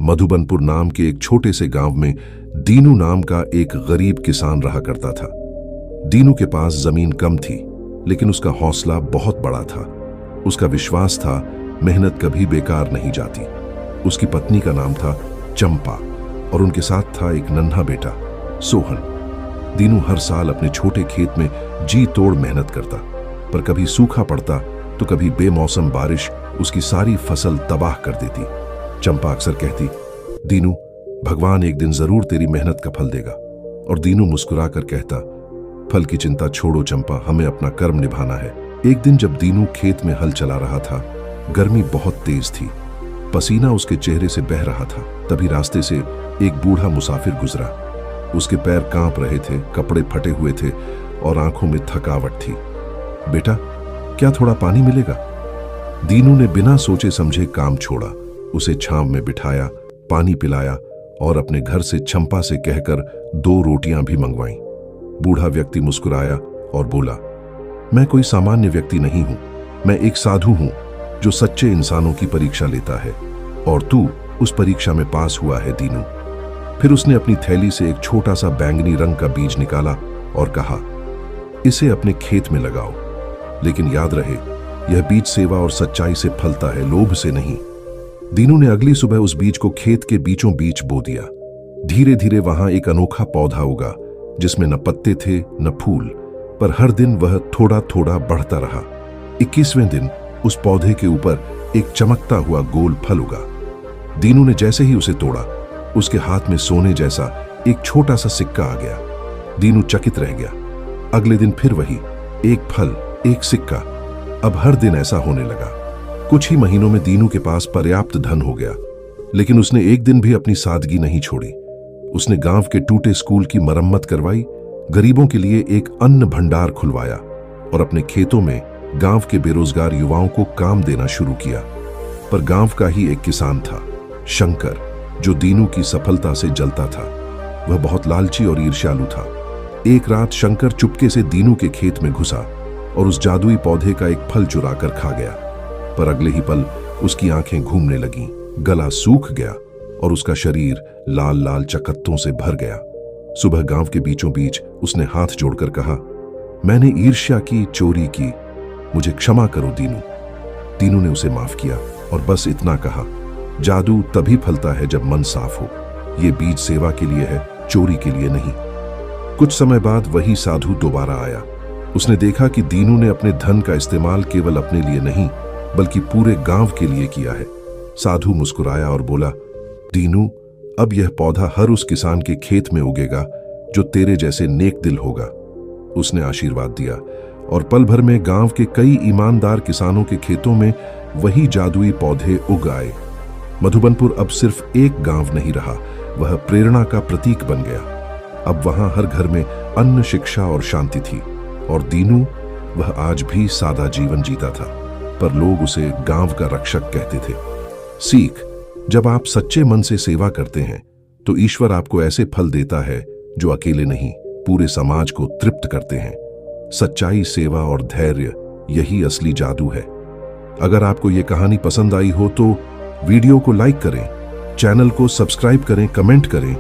मधुबनपुर नाम के एक छोटे से गांव में दीनू नाम का एक गरीब किसान रहा करता था। दीनू के पास जमीन कम थी, लेकिन उसका हौसला बहुत बड़ा था। उसका विश्वास था मेहनत कभी बेकार नहीं जाती। उसकी पत्नी का नाम था चंपा और उनके साथ था एक नन्हा बेटा सोहन। दीनू हर साल अपने छोटे खेत में जी तोड़ मेहनत करता, पर कभी सूखा पड़ता तो कभी बेमौसम बारिश उसकी सारी फसल तबाह कर देती। चंपा अक्सर कहती, दीनू, भगवान एक दिन जरूर तेरी मेहनत का फल देगा। और दीनू मुस्कुराकर कहता, फल की चिंता छोड़ो चंपा, हमें अपना कर्म निभाना है। एक दिन जब दीनू खेत में हल चला रहा था, गर्मी बहुत तेज थी, पसीना उसके चेहरे से बह रहा था। तभी रास्ते से एक बूढ़ा मुसाफिर गुजरा। उसके पैर कांप रहे थे, कपड़े फटे हुए थे और आंखों में थकावट थी। बेटा, क्या थोड़ा पानी मिलेगा? दीनू ने बिना सोचे समझे काम छोड़ा, उसे छांव में बिठाया, पानी पिलाया और अपने घर से चंपा से कहकर 2 रोटियां भी मंगवाईं। बूढ़ा व्यक्ति मुस्कुराया और बोला, मैं कोई सामान्य व्यक्ति नहीं हूं, मैं एक साधु हूं जो सच्चे इंसानों की परीक्षा लेता है, और तू उस परीक्षा में पास हुआ है दीनू। फिर उसने अपनी थैली से एक छोटा सा बैंगनी रंग का बीज निकाला और कहा, इसे अपने खेत में लगाओ, लेकिन याद रहे यह बीज सेवा और सच्चाई से फलता है, लोभ से नहीं। दीनू ने अगली सुबह उस बीज को खेत के बीचों बीच बो दिया। धीरे धीरे वहां एक अनोखा पौधा उगा, जिसमें न पत्ते थे न फूल, पर हर दिन वह थोड़ा थोड़ा बढ़ता रहा। 21वें दिन उस पौधे के ऊपर एक चमकता हुआ गोल फल उगा। दीनू ने जैसे ही उसे तोड़ा, उसके हाथ में सोने जैसा एक छोटा सा सिक्का आ गया। दीनू चकित रह गया। अगले दिन फिर वही, एक फल एक सिक्का। अब हर दिन ऐसा होने लगा। कुछ ही महीनों में दीनू के पास पर्याप्त धन हो गया, लेकिन उसने एक दिन भी अपनी सादगी नहीं छोड़ी। उसने गांव के टूटे स्कूल की मरम्मत करवाई, गरीबों के लिए एक अन्न भंडार खुलवाया और अपने खेतों में गांव के बेरोजगार युवाओं को काम देना शुरू किया। पर गांव का ही एक किसान था, शंकर, जो दीनू की सफलता से जलता था। वह बहुत लालची और ईर्ष्यालु था। एक रात शंकर चुपके से दीनू के खेत में घुसा और उस जादुई पौधे का एक फल चुरा कर खा गया। पर अगले ही पल उसकी आंखें घूमने लगीं, गला सूख गया और उसका शरीर लाल लाल चकत्तों से भर गया। सुबह गांव के बीचों बीच उसने हाथ जोड़कर कहा, मैंने ईर्ष्या की, चोरी की, मुझे क्षमा करो दीनू। दीनू ने उसे माफ किया और बस इतना कहा, जादू तभी फलता है जब मन साफ हो। ये बीज सेवा के लिए है, चोरी के लिए नहीं। कुछ समय बाद वही साधु दोबारा आया। उसने देखा कि दीनू ने अपने धन का इस्तेमाल केवल अपने लिए नहीं, बल्कि पूरे गांव के लिए किया है। साधु मुस्कुराया और बोला, दीनू, अब यह पौधा हर उस किसान के खेत में उगेगा जो तेरे जैसे नेक दिल होगा। उसने आशीर्वाद दिया और पल भर में गांव के कई ईमानदार किसानों के खेतों में वही जादुई पौधे उग आए। मधुबनपुर अब सिर्फ एक गांव नहीं रहा, वह प्रेरणा का प्रतीक बन गया। अब वहां हर घर में अन्न, शिक्षा और शांति थी। और दीनू, वह आज भी सादा जीवन जीता था, पर लोग उसे गांव का रक्षक कहते थे। सीख, जब आप सच्चे मन से सेवा करते हैं तो ईश्वर आपको ऐसे फल देता है जो अकेले नहीं, पूरे समाज को तृप्त करते हैं। सच्चाई, सेवा और धैर्य, यही असली जादू है। अगर आपको ये कहानी पसंद आई हो तो वीडियो को लाइक करें, चैनल को सब्सक्राइब करें, कमेंट करें